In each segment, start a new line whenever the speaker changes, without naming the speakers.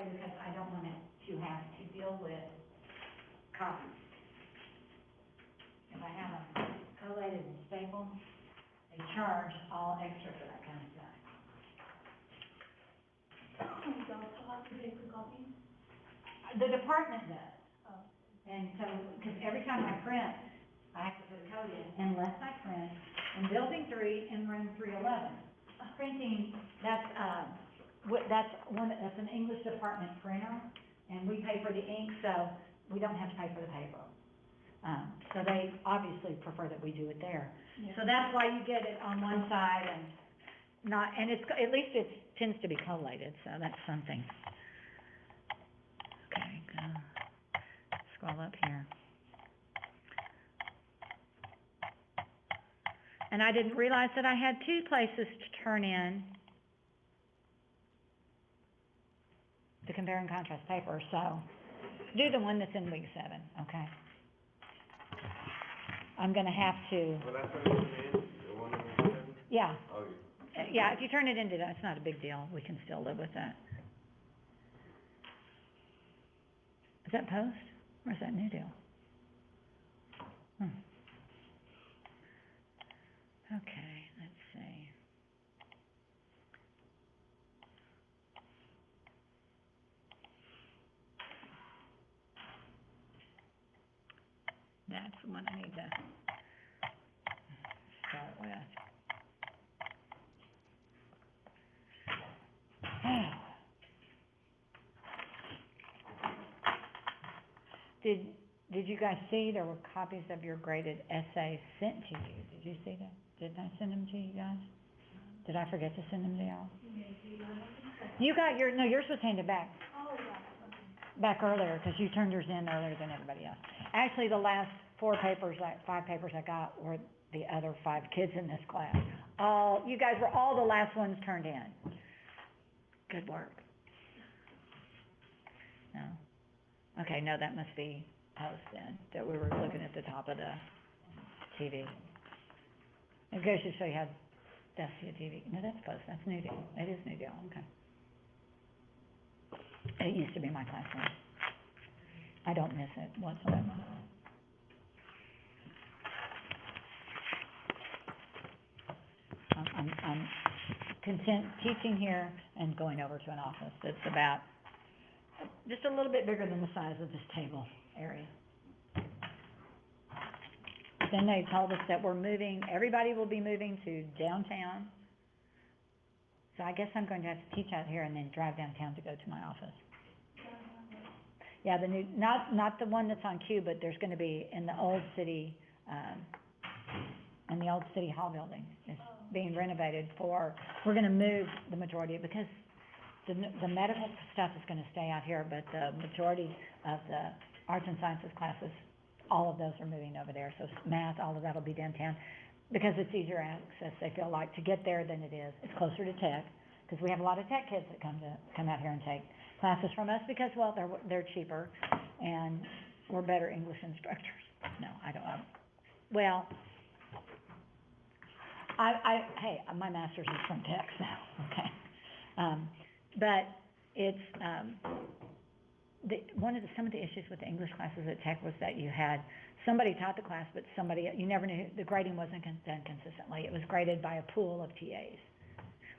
way because I don't want it to have to deal with copies. If I have them collated and stapled, they charge all extra for that kind of stuff.
You don't still have to pay for copies?
The department does. And so, because every time I print, I have to put a code in, unless I print in building 3 in room 311. Printing, that's an English department printer, and we pay for the ink, so we don't have to pay for the paper. So they obviously prefer that we do it there.
Yeah.
So that's why you get it on one side and not, and it's, at least it tends to be collated, so that's something. Okay, go, scroll up here. And I didn't realize that I had 2 places to turn in the compare and contrast paper, so do the one that's in week 7, okay? I'm gonna have to,
Well, that's what it's in, the one in the seven?
yeah,
Oh,
yeah, if you turn it into that, it's not a big deal, we can still live with that. Is that post, or is that new deal? Okay, let's see. That's the one I need to start with. Did you guys see there were copies of your graded essays sent to you? Did you see that? Did I send them to you guys? Did I forget to send them to y'all? You got yours was handed back.
Oh, yeah.
Back earlier, because you turned yours in earlier than everybody else. Actually, the last 5 papers I got were the other 5 kids in this class. You guys were all the last ones turned in. Good work. No. Okay, no, that must be post then, that we were looking at the top of the TV. It goes to show you how dusty a TV. No, that's post. That's New Deal. It is New Deal. Okay. It used to be my classroom. I don't miss it whatsoever. I'm content teaching here and going over to an office that's about just a little bit bigger than the size of this table area. Then they told us that everybody will be moving to downtown. So I guess I'm going to have to teach out here and then drive downtown to go to my office. Yeah, the new, not the one that's on Q, but there's gonna be in the old city, in the old city hall building. It's being renovated we're gonna move the majority, because the medical stuff is gonna stay out here, but the majority of the arts and sciences classes, all of those are moving over there. So math, all of that'll be downtown, because it's easier access, they feel like, to get there than it is. It's closer to tech, because we have a lot of tech kids that come out here and take classes from us, because, well, they're cheaper, and we're better English instructors. No, I don't, well, hey, my master's is from tech, so, okay. But it's, some of the issues with the English classes at tech was that you had, somebody taught the class, but you never knew, the grading wasn't done consistently. It was graded by a pool of TAs.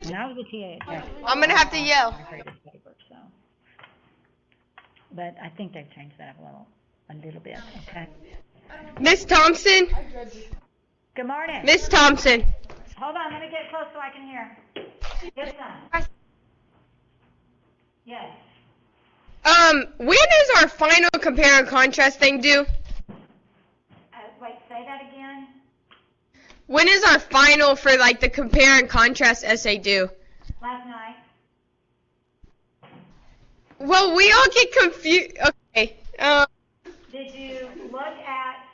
When I was a TA at tech,
I'm gonna have to yell.
I graded papers, so. But I think they've changed that a little bit, okay?
Miss Thompson?
Good morning.
Miss Thompson.
Hold on, let me get close so I can hear. Yes, son. Yes.
When is our final compare and contrast thing due?
Wait, say that again?
When is our final for, like, the compare and contrast essay due?
Last night.
Well, we all get confused. Okay.
Did you look at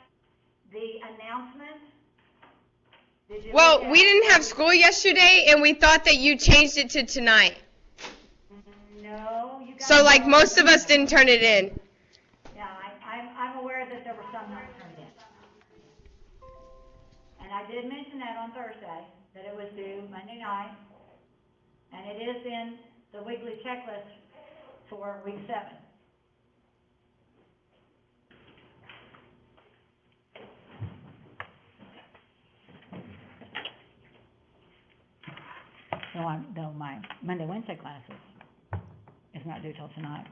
the announcement?
Well, we didn't have school yesterday, and we thought that you changed it to tonight.
No, you got.
So, like, most of us didn't turn it in.
Yeah, I'm aware that there were some not turned in. And I did mention that on Thursday, that it was due Monday night, and it is in the weekly checklist for week 7. Though my Monday, Wednesday classes is not due till tonight.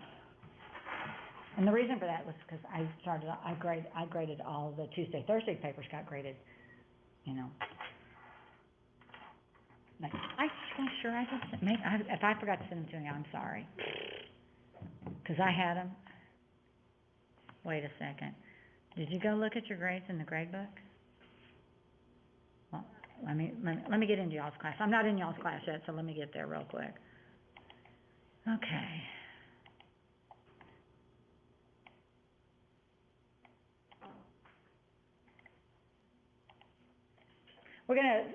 And the reason for that was because I graded all the Tuesday, Thursday papers got graded, you know. But I'm sure I just, if I forgot to send them to you, I'm sorry. Because I had them. Wait a second. Did you go look at your grades in the grade book? Well, let me get into y'all's class. I'm not in y'all's class yet, so let me get there real quick. Okay.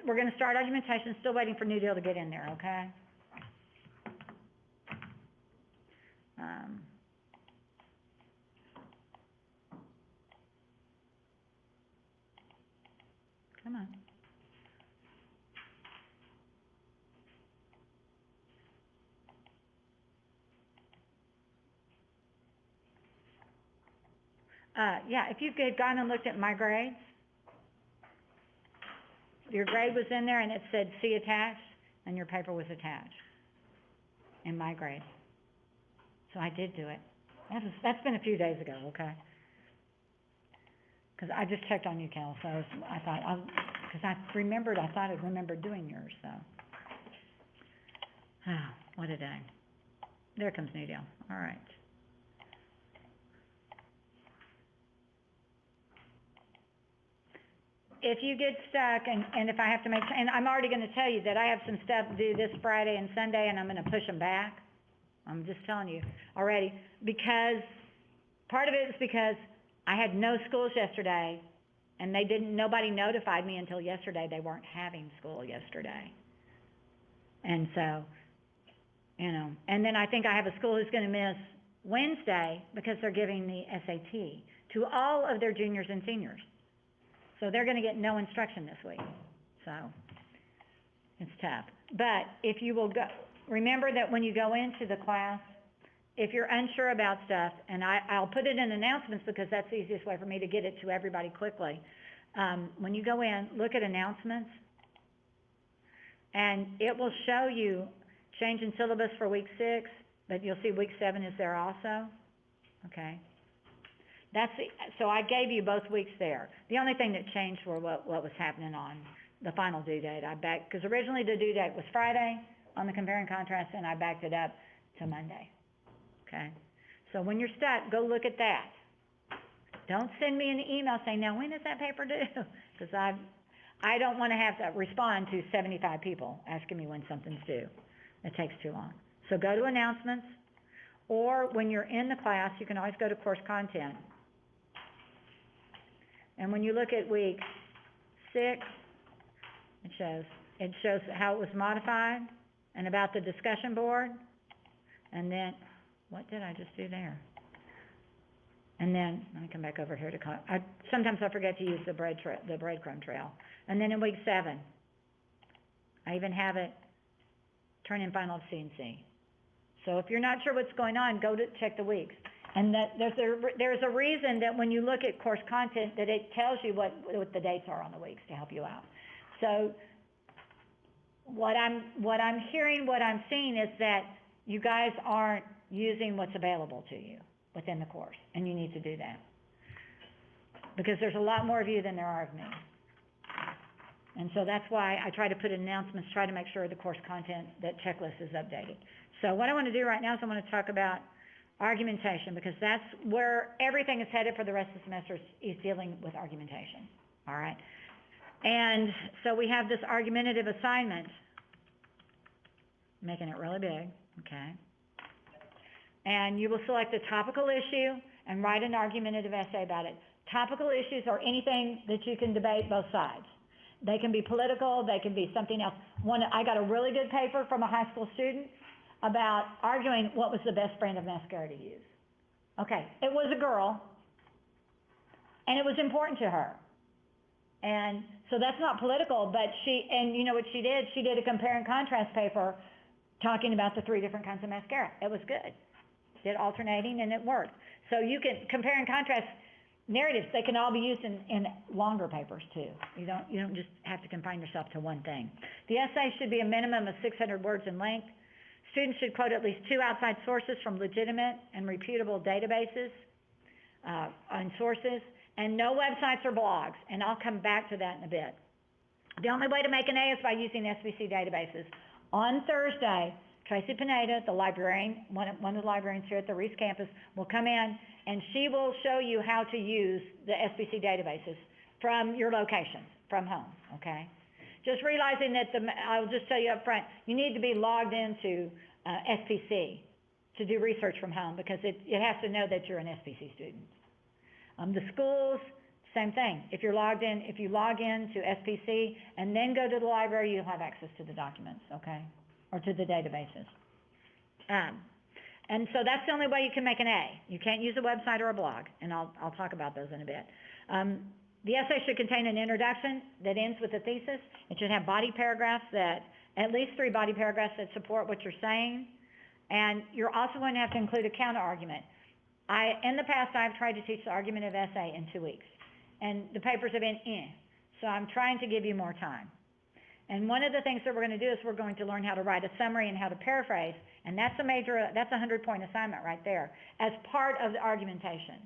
We're gonna start argumentation, still waiting for New Deal to get in there, okay? Come on. Yeah, if you had gone and looked at my grades, your grade was in there and it said see attached, and your paper was attached in my grade. So I did do it. That's been a few days ago, okay? Because I just checked on you, Cal, so I thought, because I thought I'd remembered doing yours, so. What a day. There comes New Deal, all right. If you get stuck, and if I have to and I'm already gonna tell you that I have some stuff to do this Friday and Sunday, and I'm gonna push them back. I'm just telling you already, because, part of it is because I had no schools yesterday, and nobody notified me until yesterday they weren't having school yesterday. And so, you know, and then I think I have a school who's gonna miss Wednesday because they're giving the SAT to all of their juniors and seniors. So they're gonna get no instruction this week, so it's tough. But if you will go, remember that when you go into the class, if you're unsure about stuff, and I'll put it in announcements because that's the easiest way for me to get it to everybody quickly. When you go in, look at announcements, and it will show you change in syllabus for week 6, but you'll see week 7 is there also, okay? So I gave you both weeks there. The only thing that changed were what was happening on the final due date. Because originally the due date was Friday on the compare and contrast, and I backed it up to Monday, okay? So when you're stuck, go look at that. Don't send me an email saying, now when is that paper due? Because I don't want to have to respond to 75 people asking me when something's due. It takes too long. So go to announcements, or when you're in the class, you can always go to course content. And when you look at week 6, it shows how it was modified and about the discussion board. And then, what did I just do there? And then, let me come back over here to, sometimes I forget to use the breadcrumb trail. And then in week 7, I even have it turn in final C&C. So if you're not sure what's going on, go to check the weeks. And that there's a reason that when you look at course content that it tells you what the dates are on the weeks to help you out. So what I'm hearing, what I'm seeing is that you guys aren't using what's available to you within the course, and you need to do that. Because there's a lot more of you than there are of me. And so that's why I try to put announcements, try to make sure the course content, that checklist is updated. So what I want to do right now is I want to talk about argumentation, because that's where everything is headed for the rest of the semester, is dealing with argumentation, all right? And so we have this argumentative assignment, making it really big, okay? And you will select a topical issue and write an argumentative essay about it. Topical issues are anything that you can debate both sides. They can be political, they can be something else. I got a really good paper from a high school student about arguing what was the best brand of mascara to use. Okay, it was a girl, and it was important to her. And so that's not political, but you know what she did? She did a compare and contrast paper talking about the 3 different kinds of mascara. It was good. did alternating, and it worked. So you can compare and contrast narratives. They can all be used in longer papers too. You don't just have to confine yourself to one thing. The essay should be a minimum of 600 words in length. Students should quote at least 2 outside sources from legitimate and reputable databases and sources, and no websites or blogs, and I'll come back to that in a bit. The only way to make an A is by using SBC databases. On Thursday, Tracy Pineda, the librarian, one of the librarians here at the Reese campus, will come in and she will show you how to use the SBC databases from your locations, from home, okay? Just realizing that I'll just tell you up front, you need to be logged into SPC to do research from home because it has to know that you're an SPC student. The schools, same thing. If you log in to SPC and then go to the library, you'll have access to the documents, okay? Or to the databases. And so that's the only way you can make an A. You can't use a website or a blog, and I'll talk about those in a bit. The essay should contain an introduction that ends with a thesis. It should have body paragraphs at least 3 body paragraphs that support what you're saying. And you're also going to have to include a counter argument. In the past, I've tried to teach the argument of essay in 2 weeks, and the papers have been so I'm trying to give you more time. And one of the things that we're going to do is we're going to learn how to write a summary and how to paraphrase, and that's a 100-point assignment right there as part of the argumentation.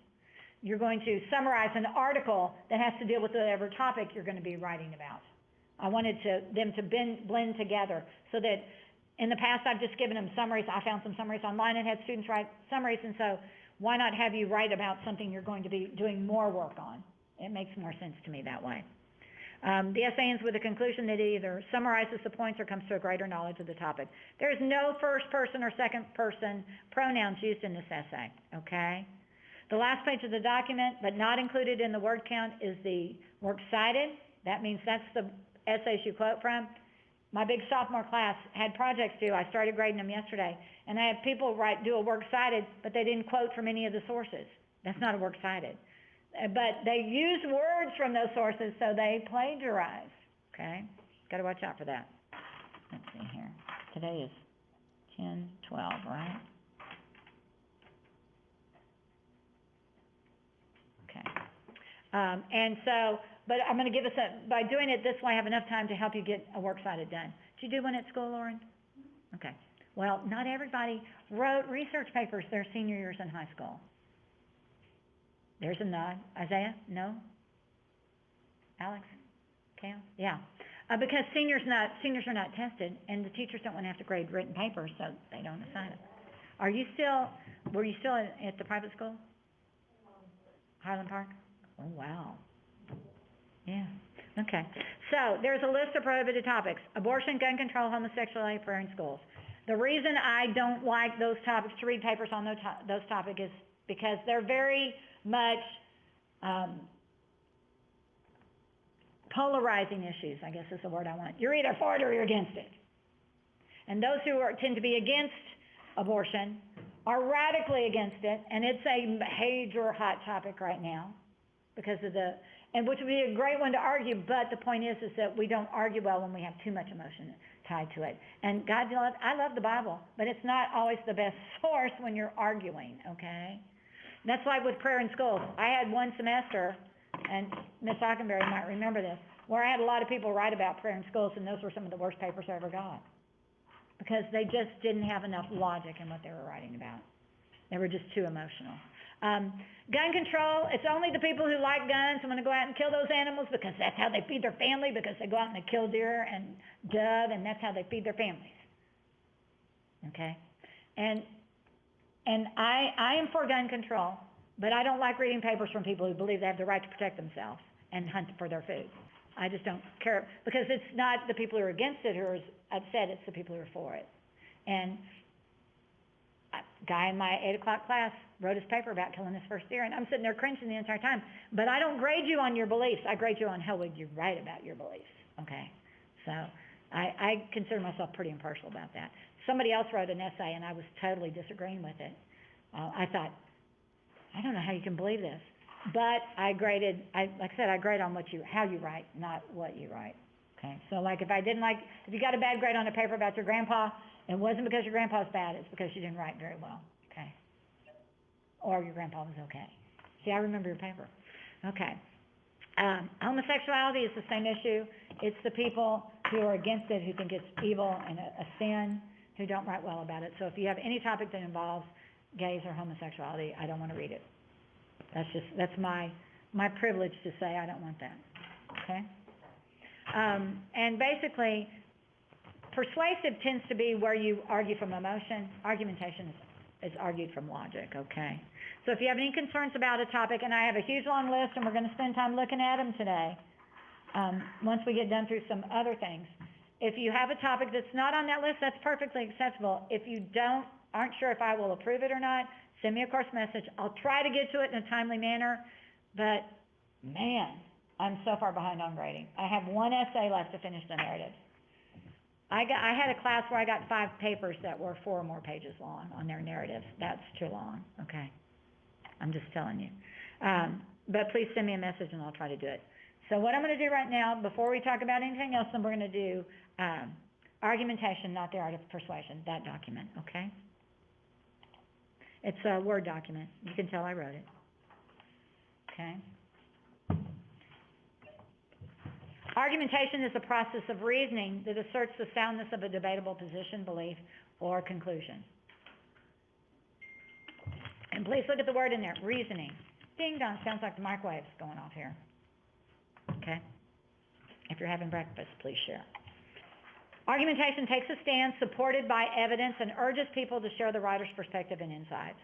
You're going to summarize an article that has to deal with whatever topic you're going to be writing about. I wanted them to blend together so that in the past I've just given them summaries. I found some summaries online and had students write summaries, and so why not have you write about something you're going to be doing more work on? It makes more sense to me that way. The essay ends with a conclusion that either summarizes the points or comes to a greater knowledge of the topic. There is no first person or second person pronouns used in this essay, okay? The last page of the document, but not included in the word count, is the works cited. That means that's the essays you quote from. My big sophomore class had projects due. I started grading them yesterday, and I had people do a works cited, but they didn't quote from any of the sources. That's not a works cited. But they used words from those sources, so they plagiarized, okay? Got to watch out for that. Let's see here. Today is 10/12, right? Okay. And so, but I'm going to give us by doing it this way, I have enough time to help you get a works cited done. Did you do one at school, Lauren? Okay. Well, not everybody wrote research papers their senior years in high school. There's a nod. Isaiah? No? Alex? Cam? Yeah. Because seniors are not tested, and the teachers don't want to have to grade written papers, so they don't assign them. Were you still at the private school? Highland Park? Oh, wow. Yeah. Okay. So there's a list of prohibited topics: abortion, gun control, homosexuality, prayer in schools. The reason I don't like those topics, to read papers on those topics, is because they're very much polarizing issues, I guess is the word I want. You're either for it or you're against it. And those who tend to be against abortion are radically against it, and it's a major hot topic right now because of which would be a great one to argue, but the point is that we don't argue well when we have too much emotion tied to it. And I love the Bible, but it's not always the best source when you're arguing, okay? That's like with prayer in schools. I had one semester, and Miss Hockenberry might remember this, where I had a lot of people write about prayer in schools, and those were some of the worst papers I ever got because they just didn't have enough logic in what they were writing about. They were just too emotional. Gun control, it's only the people who like guns and want to go out and kill those animals because that's how they feed their family, because they go out and they kill deer and dove, and that's how they feed their families. Okay? And I am for gun control, but I don't like reading papers from people who believe they have the right to protect themselves and hunt for their food. I just don't care, because it's not the people who are against it who are upset, it's the people who are for it. And a guy in my 8 o'clock class wrote his paper about killing his first deer, and I'm sitting there cringing the entire time. But I don't grade you on your beliefs. I grade you on how would you write about your beliefs, okay? So I consider myself pretty impartial about that. Somebody else wrote an essay, and I was totally disagreeing with it. I thought, I don't know how you can believe this. But I grade on how you write, not what you write. Okay? So like if you got a bad grade on a paper about your grandpa, it wasn't because your grandpa's bad, it's because you didn't write very well. Okay? or your grandpa was okay. See, I remember your paper. Okay. Homosexuality is the same issue. It's the people who are against it, who think it's evil and a sin, who don't write well about it. So if you have any topic that involves gays or homosexuality, I don't want to read it. That's my privilege to say I don't want that. Okay? And basically, persuasive tends to be where you argue from emotion. Argumentation is argued from logic, okay? So if you have any concerns about a topic, and I have a huge long list, and we're going to spend time looking at them today, once we get done through some other things. If you have a topic that's not on that list, that's perfectly acceptable. If you aren't sure if I will approve it or not, send me a course message. I'll try to get to it in a timely manner, but man, I'm so far behind on grading. I have one essay left to finish the narrative. I had a class where I got 5 papers that were 4 or more pages long on their narratives. That's too long, okay? I'm just telling you. But please send me a message and I'll try to do it. So what I'm going to do right now, before we talk about anything else, then we're going to do argumentation, not the art of persuasion, that document, okay? It's a Word document. You can tell I wrote it. Okay? Argumentation is a process of reasoning that asserts the soundness of a debatable position, belief, or conclusion. And please look at the word in there, reasoning. Ding dong, sounds like the microwave's going off here. Okay? If you're having breakfast, please share. Argumentation takes a stand supported by evidence and urges people to share the writer's perspective and insights.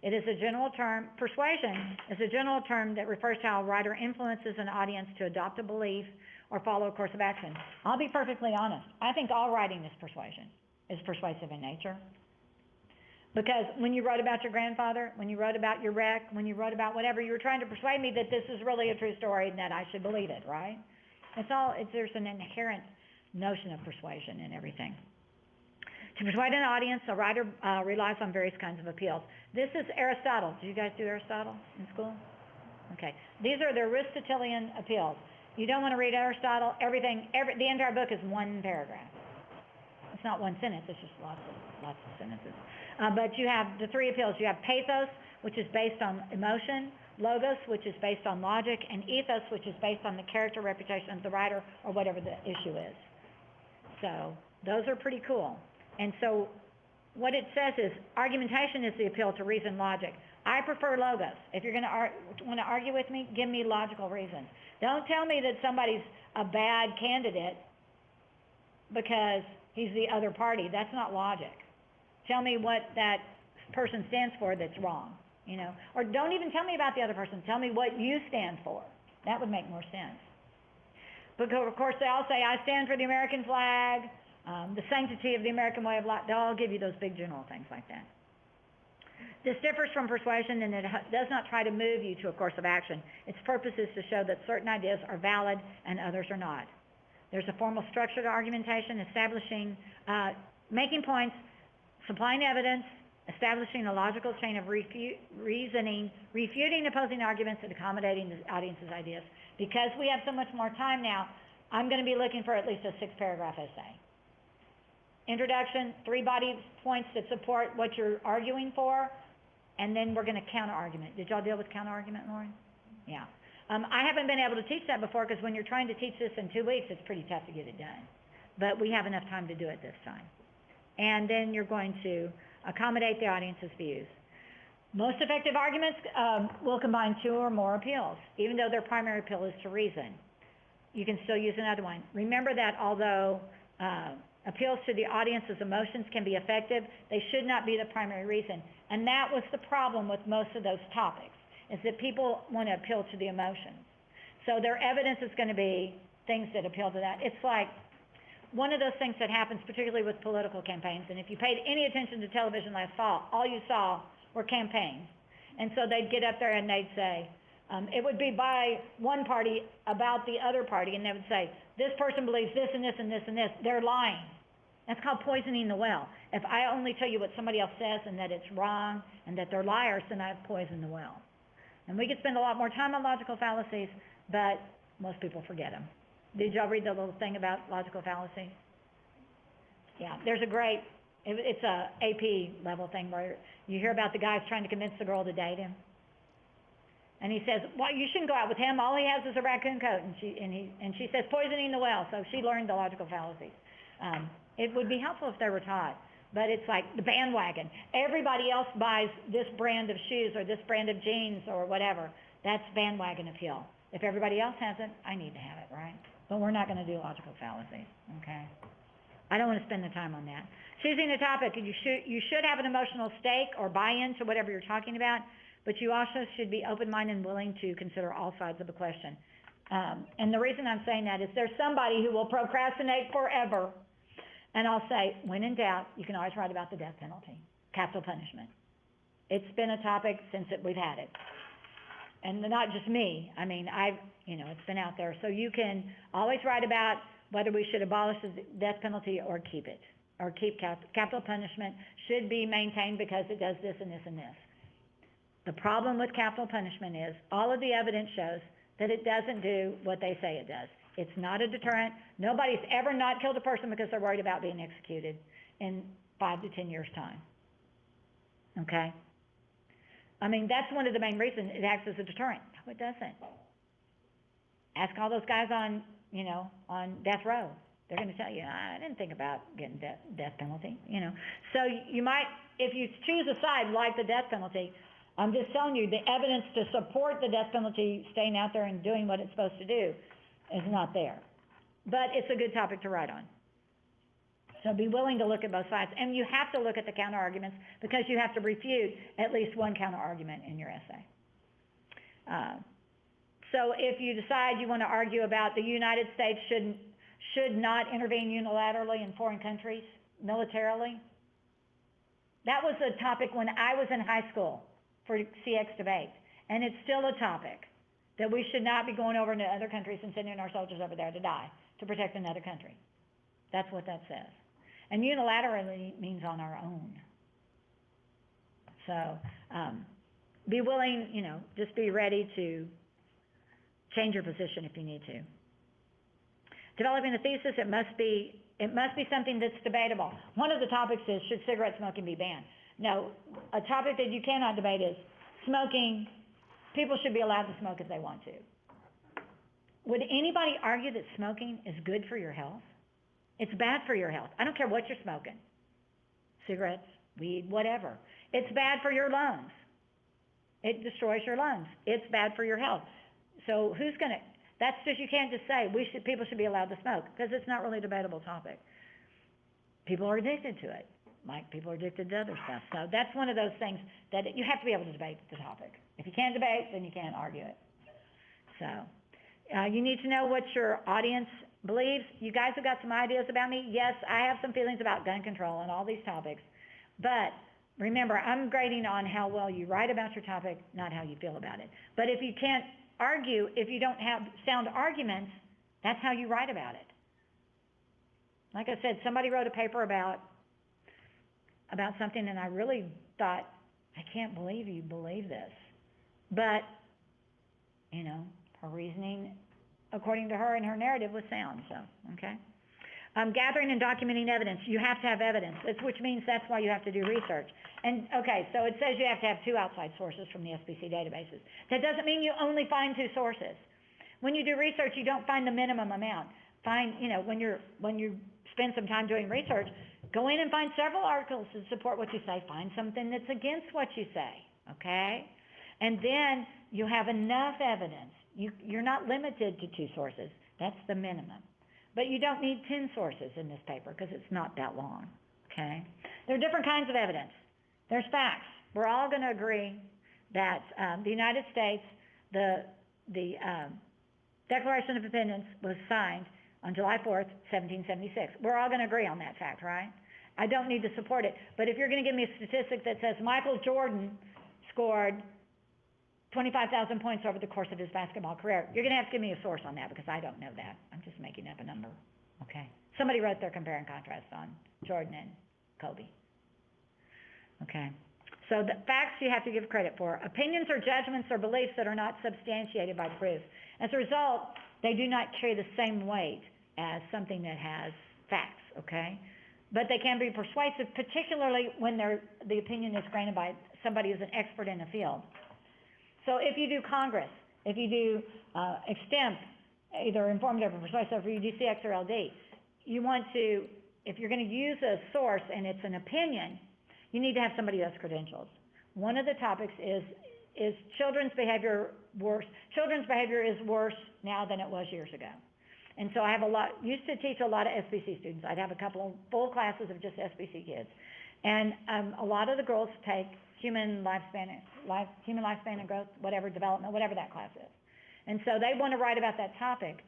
It is a general term, persuasion is a general term that refers to how a writer influences an audience to adopt a belief or follow a course of action. I'll be perfectly honest. I think all writing is persuasion, is persuasive in nature. Because when you wrote about your grandfather, when you wrote about your wreck, when you wrote about whatever, you were trying to persuade me that this is really a true story and that I should believe it, right? There's an inherent notion of persuasion in everything. To persuade an audience, a writer relies on various kinds of appeals. This is Aristotle. Did you guys do Aristotle in school? Okay. These are the Aristotelian appeals. You don't want to read Aristotle. The entire book is one paragraph. It's not one sentence. It's just lots of sentences. But you have the 3 appeals. You have pathos, which is based on emotion, logos, which is based on logic, and ethos, which is based on the character, reputation of the writer, or whatever the issue is. So those are pretty cool. And so what it says is argumentation is the appeal to reason, logic. I prefer logos. If you're going to want to argue with me, give me logical reasons. Don't tell me that somebody's a bad candidate because he's the other party. That's not logic. Tell me what that person stands for that's wrong, you know. Or don't even tell me about the other person. Tell me what you stand for. That would make more sense. Because, of course, they all say, I stand for the American flag, the sanctity of the American way of life. They'll all give you those big general things like that. This differs from persuasion in that it does not try to move you to a course of action. Its purpose is to show that certain ideas are valid and others are not. There's a formal structure to argumentation, making points, supplying evidence, establishing a logical chain of reasoning, refuting opposing arguments, and accommodating the audience's ideas. Because we have so much more time now, I'm going to be looking for at least a 6-paragraph essay. Introduction, 3 body points that support what you're arguing for, and then we're going to counter-argument. Did y'all deal with counter-argument, Lauren? Yeah. I haven't been able to teach that before because when you're trying to teach this in 2 weeks, it's pretty tough to get it done. But we have enough time to do it this time. And then you're going to accommodate the audience's views. Most effective arguments will combine 2 or more appeals, even though their primary appeal is to reason. You can still use another one. Remember that although appeals to the audience's emotions can be effective, they should not be the primary reason. And that was the problem with most of those topics, is that people want to appeal to the emotions. So their evidence is going to be things that appeal to that. It's like one of those things that happens particularly with political campaigns, and if you paid any attention to television last fall, all you saw were campaigns. And so they'd get up there and they'd say, it would be by one party about the other party, and they would say, this person believes this and this and this and this. They're lying. That's called poisoning the well. If I only tell you what somebody else says and that it's wrong and that they're liars, then I've poisoned the well. And we could spend a lot more time on logical fallacies, but most people forget them. Did y'all read the little thing about logical fallacies? Yeah, there's a great It's a AP level thing where you hear about the guys trying to convince the girl to date him. And he says, well, you shouldn't go out with him. All he has is a raccoon coat. And she says, poisoning the well. So she learned the logical fallacies. It would be helpful if they were taught. But it's like the bandwagon. Everybody else buys this brand of shoes or this brand of jeans or whatever. That's bandwagon appeal. If everybody else has it, I need to have it, right? But we're not going to do logical fallacies, okay? I don't want to spend the time on that. Choosing a topic, you should have an emotional stake or buy-in to whatever you're talking about, but you also should be open-minded and willing to consider all sides of the question. And the reason I'm saying that is there's somebody who will procrastinate forever. And I'll say, when in doubt, you can always write about the death penalty, capital punishment. It's been a topic since we've had it. And not just me. I mean, it's been out there. So you can always write about whether we should abolish the death penalty or keep it, or keep capital punishment should be maintained because it does this and this and this. The problem with capital punishment is all of the evidence shows that it doesn't do what they say it does. It's not a deterrent. Nobody's ever not killed a person because they're worried about being executed in 5 to 10 years' time. Okay? I mean, that's one of the main reasons it acts as a deterrent. No, it doesn't. Ask all those guys on death row. They're going to tell you, I didn't think about getting death penalty, So you might, if you choose a side like the death penalty, I'm just telling you, the evidence to support the death penalty staying out there and doing what it's supposed to do is not there. But it's a good topic to write on. So be willing to look at both sides. And you have to look at the counter-arguments because you have to refute at least one counter-argument in your essay. So if you decide you want to argue about the United States should not intervene unilaterally in foreign countries, militarily, that was a topic when I was in high school for CX debate. And it's still a topic that we should not be going over into other countries and sending our soldiers over there to die to protect another country. That's what that says. And unilaterally means on our own. So be willing, just be ready to change your position if you need to. Developing a thesis, it must be something that's debatable. One of the topics is, should cigarette smoking be banned? No, a topic that you cannot debate is smoking. People should be allowed to smoke if they want to. Would anybody argue that smoking is good for your health? It's bad for your health. I don't care what you're smoking. Cigarettes, weed, whatever. It's bad for your lungs. It destroys your lungs. It's bad for your health. So that's just, you can't just say people should be allowed to smoke because it's not really a debatable topic. People are addicted to it, like people are addicted to other stuff. So that's one of those things that you have to be able to debate the topic. If you can't debate, then you can't argue it. So you need to know what your audience believes. You guys have got some ideas about me. Yes, I have some feelings about gun control and all these topics. But remember, I'm grading on how well you write about your topic, not how you feel about it. But if you can't argue, if you don't have sound arguments, that's how you write about it. Like I said, somebody wrote a paper about something, and I really thought, I can't believe you believe this. But, her reasoning, according to her and her narrative, was sound. So, okay. Gathering and documenting evidence. You have to have evidence, which means that's why you have to do research. And, okay, so it says you have to have 2 outside sources from the SBC databases. That doesn't mean you only find 2 sources. When you do research, you don't find the minimum amount. When you spend some time doing research, go in and find several articles to support what you say. Find something that's against what you say, okay? And then you have enough evidence. You're not limited to 2 sources. That's the minimum. But you don't need 10 sources in this paper because it's not that long, okay? There are different kinds of evidence. There's facts. We're all going to agree that the United States, the Declaration of Independence was signed on July 4th, 1776. We're all going to agree on that fact, right? I don't need to support it. But if you're going to give me a statistic that says Michael Jordan scored 25,000 points over the course of his basketball career, you're going to have to give me a source on that because I don't know that. I'm just making up a number. Okay. Somebody wrote their compare and contrast on Jordan and Kobe. Okay. So the facts you have to give credit for. Opinions or judgments or beliefs that are not substantiated by proof. As a result, they do not carry the same weight as something that has facts, okay? but they can be persuasive, particularly when the opinion is granted by somebody who's an expert in the field. So if you do Congress, if you do extemp, either informative or persuasive, or you do CX or LD, you want to, if you're going to use a source and it's an opinion, you need to have somebody who has credentials. One of the topics is children's behavior worse? Children's behavior is worse now than it was years ago. And so I used to teach a lot of SBC students. I'd have a couple of full classes of just SBC kids. And a lot of the girls take human lifespan and growth, development, whatever that class is. And so they want to write about that topic.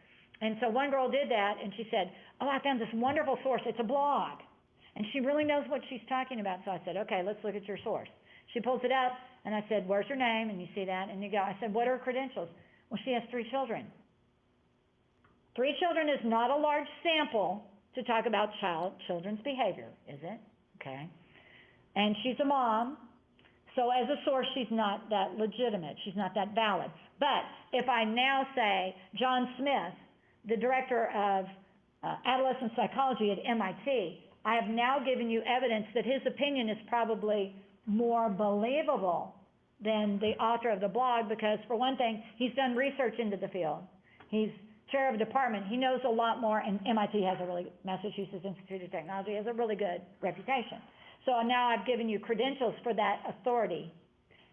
And so one girl did that, and she said, oh, I found this wonderful source. It's a blog. And she really knows what she's talking about. So I said, okay, let's look at your source. She pulls it up, and I said, where's your name? And you see that, and you go, I said, what are her credentials? Well, she has 3 children. 3 children is not a large sample to talk about children's behavior, is it? Okay. And she's a mom, so as a source, she's not that legitimate. She's not that valid. But if I now say John Smith, the director of adolescent psychology at MIT, I have now given you evidence that his opinion is probably more believable than the author of the blog because, for one thing, he's done research into the field. He's chair of a department. He knows a lot more, and MIT has Massachusetts Institute of Technology has a really good reputation. So now I've given you credentials for that authority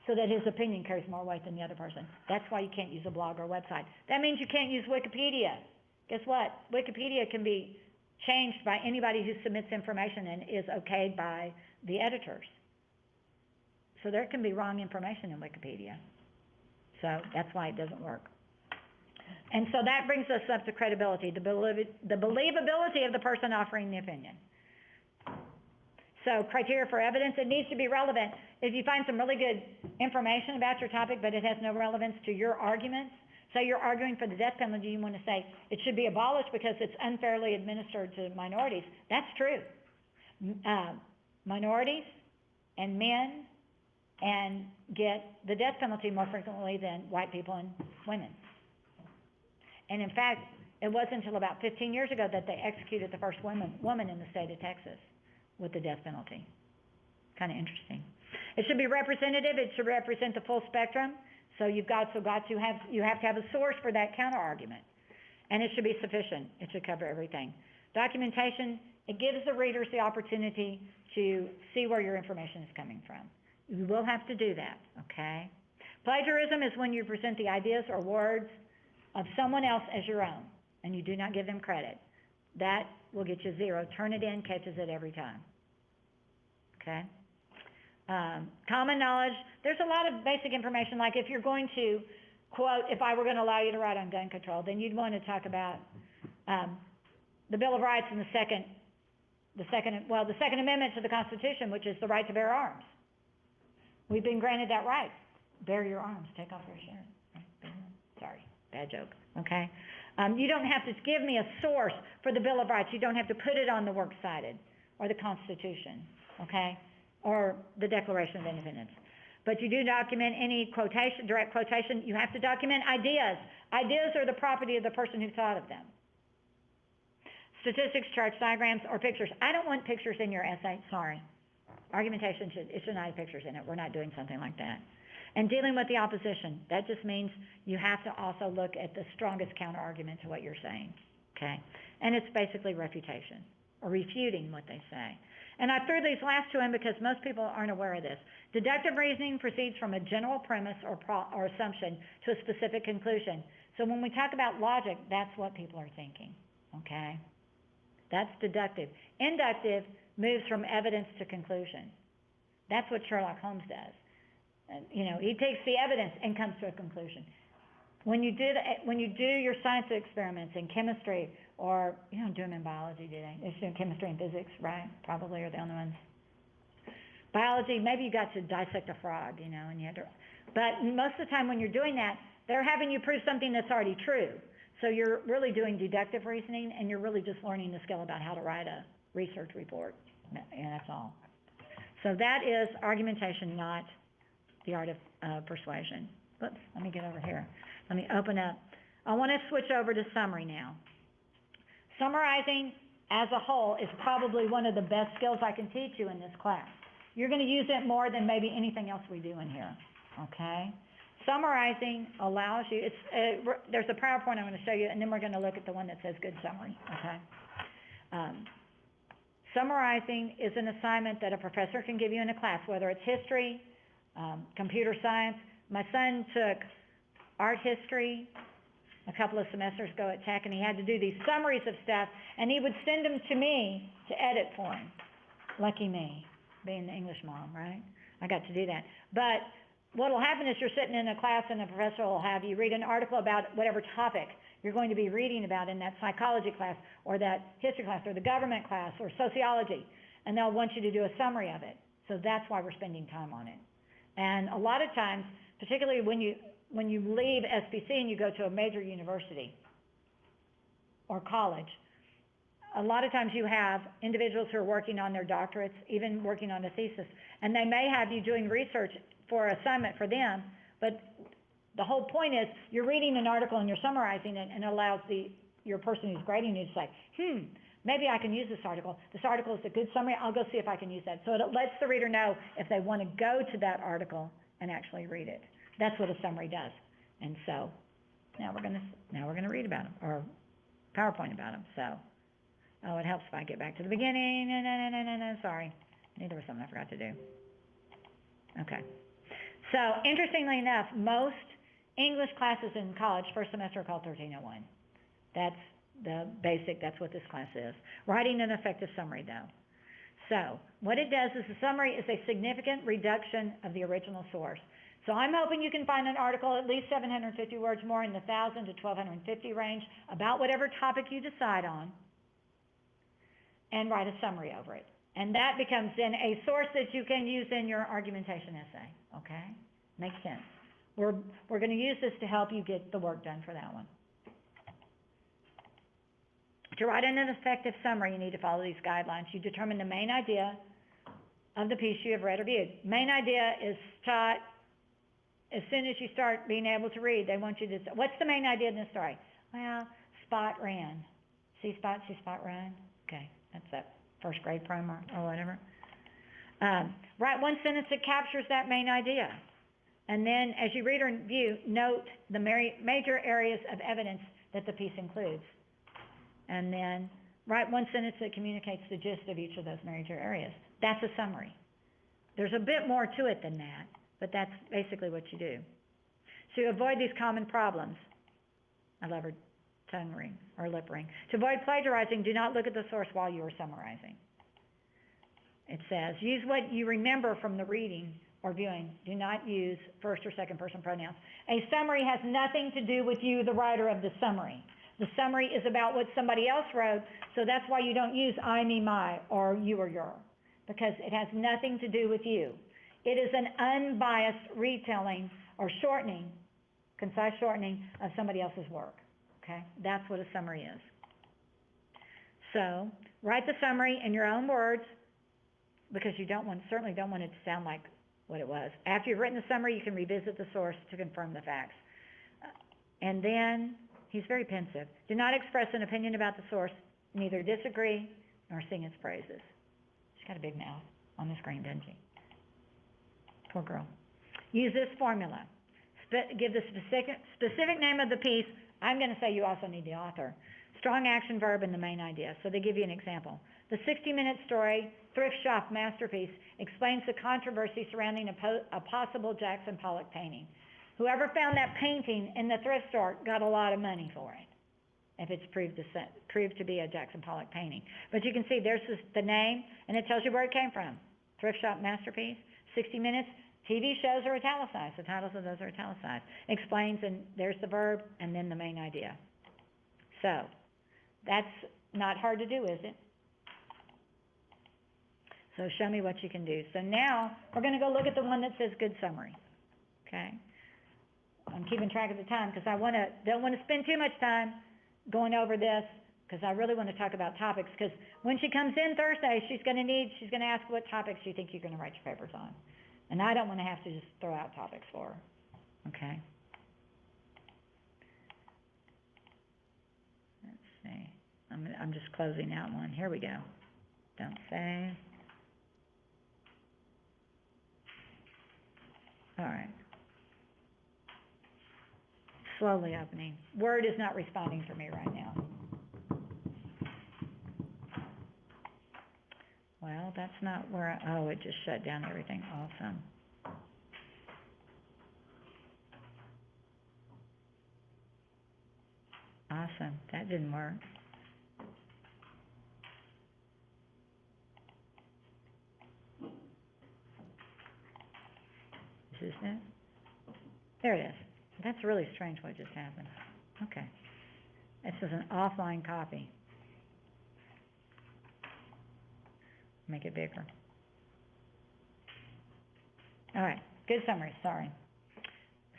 so that his opinion carries more weight than the other person. That's why you can't use a blog or a website. That means you can't use Wikipedia. Guess what? Wikipedia can be changed by anybody who submits information and is okayed by the editors. So there can be wrong information in Wikipedia. So that's why it doesn't work. And so that brings us up to credibility, the believability of the person offering the opinion. So criteria for evidence, it needs to be relevant. If you find some really good information about your topic, but it has no relevance to your arguments, say you're arguing for the death penalty, you want to say it should be abolished because it's unfairly administered to minorities. That's true. Minorities and men and get the death penalty more frequently than white people and women. And in fact, it wasn't until about 15 years ago that they executed the first woman in the state of Texas with the death penalty. Kind of interesting. It should be representative. It should represent the full spectrum. So you have to have a source for that counter argument. And it should be sufficient. It should cover everything. Documentation, it gives the readers the opportunity to see where your information is coming from. You will have to do that, okay? Plagiarism is when you present the ideas or words of someone else as your own, and you do not give them credit. That will get you 0. Turnitin catches it every time, okay? Common knowledge, there's a lot of basic information, like if you're going to quote, if I were going to allow you to write on gun control, then you'd want to talk about the Bill of Rights and the Second Amendment to the Constitution, which is the right to bear arms. We've been granted that right. Bear your arms, take off your shirt. Sorry, bad joke, okay? You don't have to give me a source for the Bill of Rights. You don't have to put it on the works cited or the Constitution, okay? Or the Declaration of Independence. But you do document any quotation, direct quotation. You have to document ideas. Ideas are the property of the person who thought of them. Statistics, charts, diagrams, or pictures. I don't want pictures in your essay, sorry. Argumentation should not have pictures in it. We're not doing something like that. And dealing with the opposition, that just means you have to also look at the strongest counter-argument to what you're saying, okay? And it's basically refutation, or refuting what they say. And I threw these last two in because most people aren't aware of this. Deductive reasoning proceeds from a general premise or assumption to a specific conclusion. So when we talk about logic, that's what people are thinking, okay? That's deductive. Inductive moves from evidence to conclusion. That's what Sherlock Holmes does. He takes the evidence and comes to a conclusion. When you do your science experiments in chemistry, or you don't do them in biology, do they? They're doing chemistry and physics, right? Probably are the only ones. Biology, maybe you got to dissect a frog, and you had to. But most of the time when you're doing that, they're having you prove something that's already true. So you're really doing deductive reasoning, and you're really just learning the skill about how to write a research report, and that's all. So that is argumentation, not the art of persuasion. Oops, let me get over here. Let me open up. I want to switch over to summary now. Summarizing as a whole is probably one of the best skills I can teach you in this class. You're gonna use it more than maybe anything else we do in here, okay? Summarizing allows you, there's a PowerPoint I'm gonna show you, and then we're gonna look at the one that says good summary, okay? Summarizing is an assignment that a professor can give you in a class, whether it's history, computer science. My son took art history a couple of semesters ago at Tech, and he had to do these summaries of stuff, and he would send them to me to edit for him. Lucky me, being the English mom, right? I got to do that. But what'll happen is you're sitting in a class and the professor will have you read an article about whatever topic you're going to be reading about in that psychology class or that history class or the government class or sociology, and they'll want you to do a summary of it. So that's why we're spending time on it. And a lot of times, particularly when you leave SBC and you go to a major university or college, a lot of times you have individuals who are working on their doctorates, even working on a thesis, and they may have you doing research for an assignment for them, but the whole point is you're reading an article and you're summarizing it, and it allows your person who's grading you to say, maybe I can use this article. This article is a good summary. I'll go see if I can use that. So it lets the reader know if they want to go to that article and actually read it. That's what a summary does. And so now we're gonna read about them, or PowerPoint about them. So, it helps if I get back to the beginning. No, sorry. I knew there was something I forgot to do. Okay. So interestingly enough, most English classes in college, first semester, are called 1301. That's the basic, that's what this class is. Writing an effective summary, though. So what it does is the summary is a significant reduction of the original source. So I'm hoping you can find an article at least 750 words more in the 1,000 to 1,250 range about whatever topic you decide on, and write a summary over it. And that becomes then a source that you can use in your argumentation essay, okay? Makes sense. We're going to use this to help you get the work done for that one. To write an effective summary, you need to follow these guidelines. You determine the main idea of the piece you have read or viewed. Main idea is taught as soon as you start being able to read. They want you to, what's the main idea in this story? Well, Spot ran. See Spot, run? Okay, that's that first grade primer or whatever. Write one sentence that captures that main idea. And then as you read or view, note the major areas of evidence that the piece includes. And then write one sentence that communicates the gist of each of those major areas. That's a summary. There's a bit more to it than that, but that's basically what you do. So you avoid these common problems. I love her tongue ring or lip ring. To avoid plagiarizing, do not look at the source while you are summarizing. It says, use what you remember from the reading or viewing. Do not use first or second person pronouns. A summary has nothing to do with you, the writer of the summary. The summary is about what somebody else wrote, so that's why you don't use I, me, my, or you or your, because it has nothing to do with you. It is an unbiased retelling or shortening, concise shortening of somebody else's work. Okay, that's what a summary is. So write the summary in your own words, because you certainly don't want it to sound like what it was. After you've written the summary, you can revisit the source to confirm the facts. And then, he's very pensive. Do not express an opinion about the source, neither disagree nor sing its praises. She's got a big mouth on the screen, doesn't she? Poor girl. Use this formula. Give the specific name of the piece. I'm going to say you also need the author. Strong action verb and the main idea. So they give you an example. The 60-minute story, Thrift Shop Masterpiece, explains the controversy surrounding a possible Jackson Pollock painting. Whoever found that painting in the thrift store got a lot of money for it, if it's proved to be a Jackson Pollock painting. But you can see there's the name, and it tells you where it came from. Thrift Shop Masterpiece, 60 Minutes. TV shows are italicized. The titles of those are italicized. Explains, and there's the verb, and then the main idea. So, that's not hard to do, is it? So show me what you can do. So now, we're going to go look at the one that says good summary. Okay? I'm keeping track of the time because I don't want to spend too much time going over this, because I really want to talk about topics, because when she comes in Thursday, she's going to ask what topics you think you're going to write your papers on. And I don't want to have to just throw out topics for her. Okay? Let's see. I'm just closing out one. Here we go. Don't save. All right. Slowly opening. Word is not responding for me right now. Well, that's not where, oh, it just shut down everything. Awesome. Awesome. That didn't work. Is this it? There it is. That's really strange what just happened. Okay. This is an offline copy. Make it bigger. All right. Good summaries. Sorry.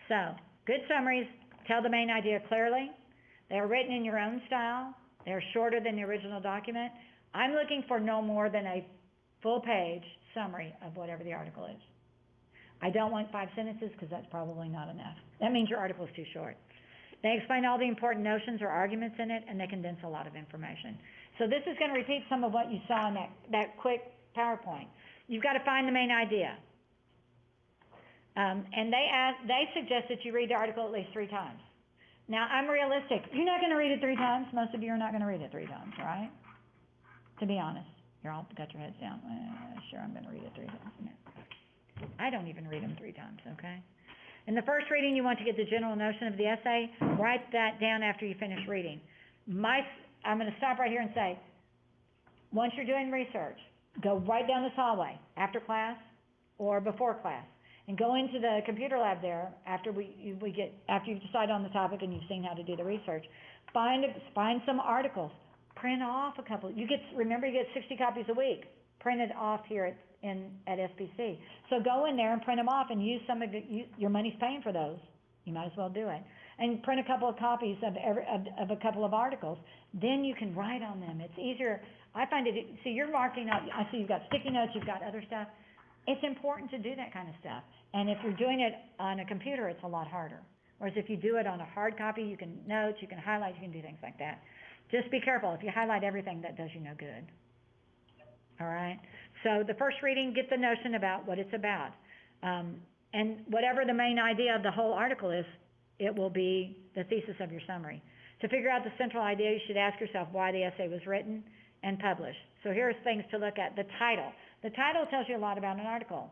So, good summaries tell the main idea clearly. They're written in your own style. They're shorter than the original document. I'm looking for no more than a full page summary of whatever the article is. I don't want 5 sentences because that's probably not enough. That means your article is too short. They explain all the important notions or arguments in it, and they condense a lot of information. So this is going to repeat some of what you saw in that quick PowerPoint. You've got to find the main idea. And they suggest that you read the article at least 3 times. Now, I'm realistic. You're not going to read it 3 times. Most of you are not going to read it 3 times, right? To be honest. You're all got your heads down. Sure, I'm going to read it 3 times. No. I don't even read them 3 times, okay? In the first reading, you want to get the general notion of the essay. Write that down after you finish reading. I'm going to stop right here and say, once you're doing research, go right down this hallway after class or before class, and go into the computer lab there after you've decided on the topic and you've seen how to do the research. Find some articles. Print off a couple. Remember, you get 60 copies a week printed off here at SBC. So go in there and print them off and use some of your money's paying for those. You might as well do it. And print a couple of copies of a couple of articles. Then you can write on them. It's easier. I find it, see, you're marking out, I see you've got sticky notes, you've got other stuff. It's important to do that kind of stuff. And if you're doing it on a computer, it's a lot harder. Whereas if you do it on a hard copy, you can note, you can highlight, you can do things like that. Just be careful. If you highlight everything, that does you no good. All right? So the first reading, get the notion about what it's about. And whatever the main idea of the whole article is, it will be the thesis of your summary. To figure out the central idea, you should ask yourself why the essay was written and published. So here's things to look at. The title. The title tells you a lot about an article.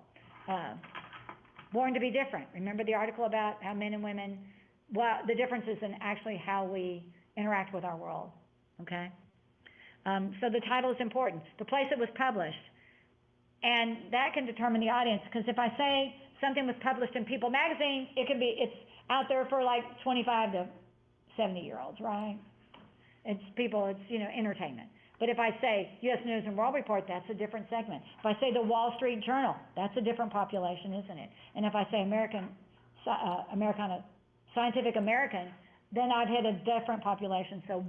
Born to be Different. Remember the article about how men and women, well, the differences in actually how we interact with our world. Okay? So the title is important. The place it was published. And that can determine the audience, because if I say something was published in People magazine, it's out there for like 25 to 70-year-olds, right? It's entertainment. But if I say U.S. News and World Report, that's a different segment. If I say the Wall Street Journal, that's a different population, isn't it? And if I say Scientific American, then I've hit a different population. So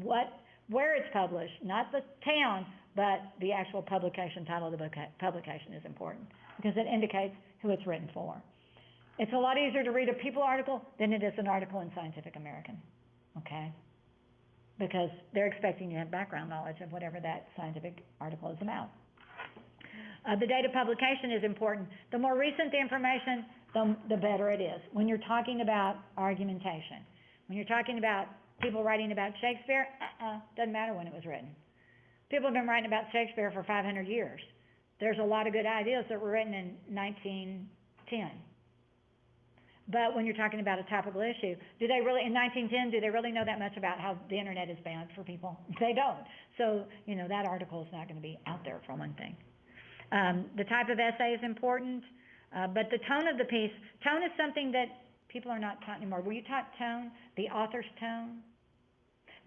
where it's published, not the town, but the actual publication title of the publication is important, because it indicates who it's written for. It's a lot easier to read a People article than it is an article in Scientific American, okay? Because they're expecting you to have background knowledge of whatever that scientific article is about. The date of publication is important. The more recent the information, the better it is. When you're talking about argumentation, when you're talking about people writing about Shakespeare, doesn't matter when it was written. People have been writing about Shakespeare for 500 years. There's a lot of good ideas that were written in 1910. But when you're talking about a topical issue, in 1910, do they really know that much about how the internet is bad for people? They don't. So, that article is not going to be out there, for one thing. The type of essay is important, but the tone of the piece, tone is something that people are not taught anymore. Were you taught tone, the author's tone?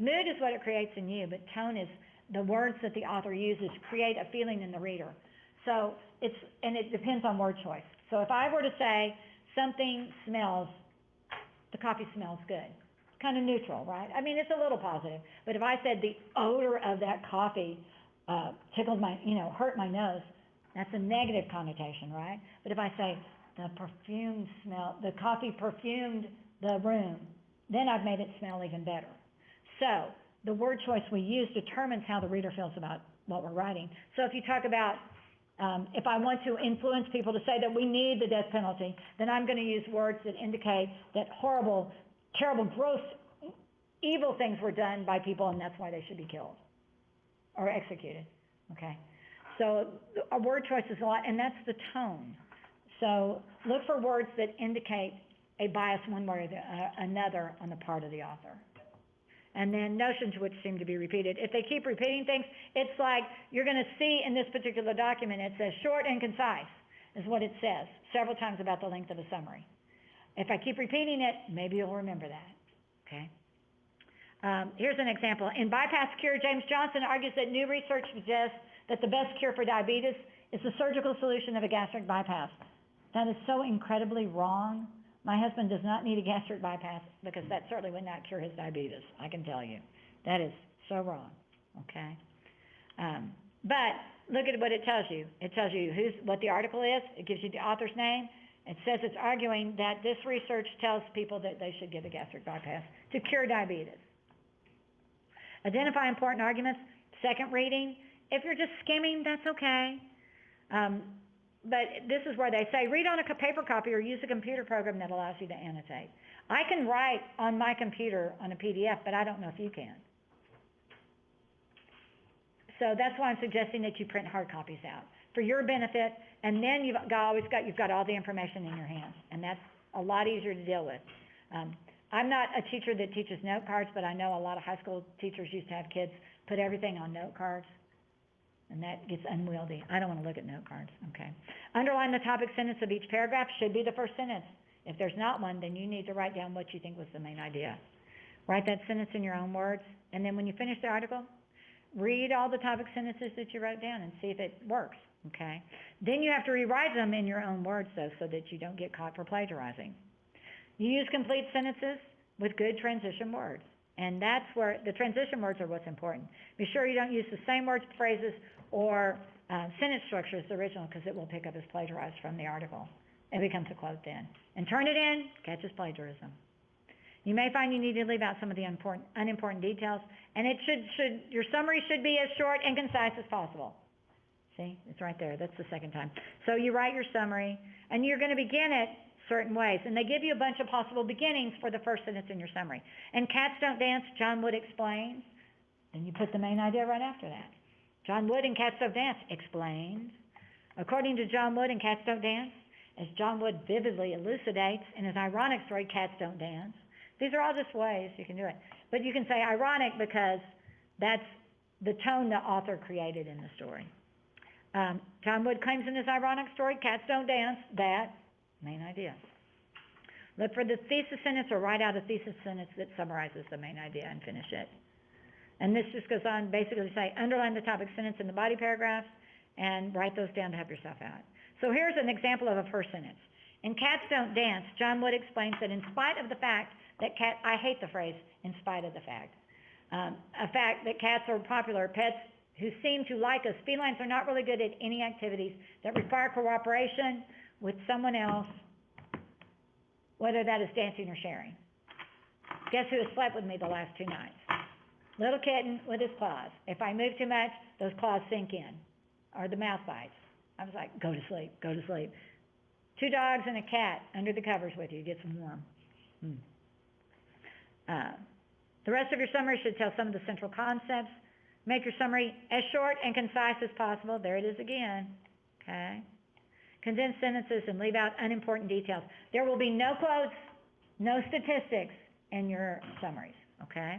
Mood is what it creates in you, but tone is the words that the author uses create a feeling in the reader. So it depends on word choice. So if I were to say something smells, the coffee smells good, kind of neutral, right? I mean, it's a little positive. But if I said the odor of that coffee tickled hurt my nose, that's a negative connotation, right? But if I say the coffee perfumed the room, then I've made it smell even better. So the word choice we use determines how the reader feels about what we're writing. So if you talk about, if I want to influence people to say that we need the death penalty, then I'm going to use words that indicate that horrible, terrible, gross, evil things were done by people, and that's why they should be killed or executed. Okay? So a word choice is a lot, and that's the tone. So look for words that indicate a bias one way or another on the part of the author. And then notions which seem to be repeated. If they keep repeating things, it's like you're going to see in this particular document, it says short and concise is what it says several times about the length of a summary. If I keep repeating it, maybe you'll remember that. Okay? Here's an example. In Bypass Cure, James Johnson argues that new research suggests that the best cure for diabetes is the surgical solution of a gastric bypass. That is so incredibly wrong. My husband does not need a gastric bypass because that certainly would not cure his diabetes, I can tell you. That is so wrong, okay? But look at what it tells you. It tells you what the article is. It gives you the author's name. It says it's arguing that this research tells people that they should get a gastric bypass to cure diabetes. Identify important arguments. Second reading. If you're just skimming, that's okay. But this is where they say, read on a paper copy or use a computer program that allows you to annotate. I can write on my computer on a PDF, but I don't know if you can. So that's why I'm suggesting that you print hard copies out for your benefit, and then you've got all the information in your hands, and that's a lot easier to deal with. I'm not a teacher that teaches note cards, but I know a lot of high school teachers used to have kids put everything on note cards. And that gets unwieldy. I don't want to look at note cards, okay? Underline the topic sentence of each paragraph should be the first sentence. If there's not one, then you need to write down what you think was the main idea. Write that sentence in your own words, and then when you finish the article, read all the topic sentences that you wrote down and see if it works, okay? Then you have to rewrite them in your own words, though, so that you don't get caught for plagiarizing. You use complete sentences with good transition words. And that's where the transition words are what's important. Be sure you don't use the same words, phrases, or sentence structure as the original, because it will pick up as plagiarized from the article. It becomes a quote then. And turn it in, catches plagiarism. You may find you need to leave out some of the unimportant details, and it your summary should be as short and concise as possible. See, it's right there. That's the second time. So you write your summary, and you're going to begin it certain ways, and they give you a bunch of possible beginnings for the first sentence in your summary. And Cats Don't Dance, John Wood explains, then you put the main idea right after that. John Wood in Cats Don't Dance explains, according to John Wood in Cats Don't Dance, as John Wood vividly elucidates in his ironic story, Cats Don't Dance. These are all just ways you can do it. But you can say ironic because that's the tone the author created in the story. John Wood claims in his ironic story, Cats Don't Dance, that main idea. Look for the thesis sentence or write out a thesis sentence that summarizes the main idea and finish it. And this just goes on basically to say, underline the topic sentence in the body paragraphs and write those down to help yourself out. So here's an example of a first sentence. In Cats Don't Dance, John Wood explains that in spite of the fact that I hate the phrase, in spite of the fact, a fact that cats are popular pets who seem to like us. Felines are not really good at any activities that require cooperation with someone else, whether that is dancing or sharing. Guess who has slept with me the last 2 nights? Little kitten with his claws. If I move too much, those claws sink in, or the mouth bites. I was like, go to sleep, go to sleep. 2 dogs and a cat under the covers with you, get some warm. The rest of your summary should tell some of the central concepts. Make your summary as short and concise as possible. There it is again, okay? Condense sentences and leave out unimportant details. There will be no quotes, no statistics in your summaries, okay?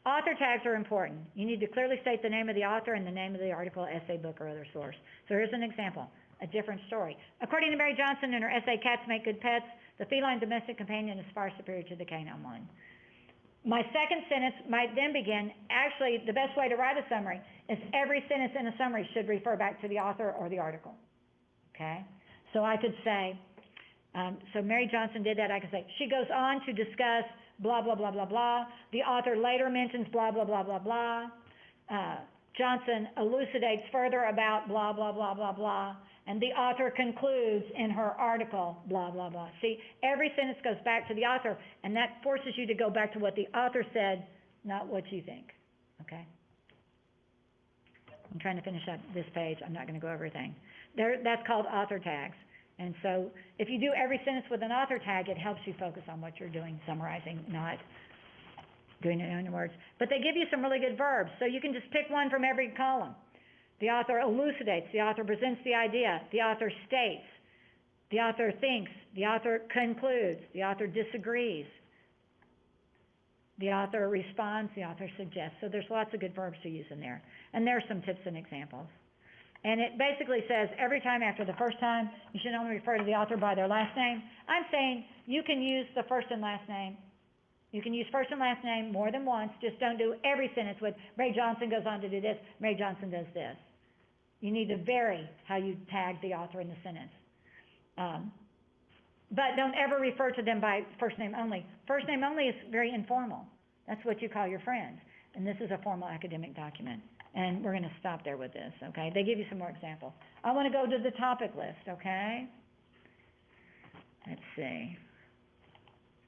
Author tags are important. You need to clearly state the name of the author and the name of the article, essay, book, or other source. So here's an example, a different story. According to Mary Johnson in her essay, Cats Make Good Pets, the feline domestic companion is far superior to the canine one. My second sentence might then begin, actually, the best way to write a summary is every sentence in a summary should refer back to the author or the article, okay? So I could say, so Mary Johnson did that. I could say, she goes on to discuss blah, blah, blah, blah, blah. The author later mentions blah, blah, blah, blah, blah. Johnson elucidates further about blah, blah, blah, blah, blah. And the author concludes in her article, blah, blah, blah. See, every sentence goes back to the author, and that forces you to go back to what the author said not what you think, okay? I'm trying to finish up this page, I'm not gonna go over everything. That's called author tags. And so, if you do every sentence with an author tag, it helps you focus on what you're doing, summarizing, not doing it in words. But they give you some really good verbs, so you can just pick one from every column. The author elucidates, the author presents the idea, the author states, the author thinks, the author concludes, the author disagrees, the author responds, the author suggests. So there's lots of good verbs to use in there. And there are some tips and examples. And it basically says every time after the first time, you should only refer to the author by their last name. I'm saying you can use the first and last name. You can use first and last name more than once. Just don't do every sentence with Ray Johnson goes on to do this, Ray Johnson does this. You need to vary how you tag the author in the sentence. But don't ever refer to them by first name only. First name only is very informal. That's what you call your friends. And this is a formal academic document. And we're going to stop there with this, okay? They give you some more examples. I want to go to the topic list, okay? Let's see.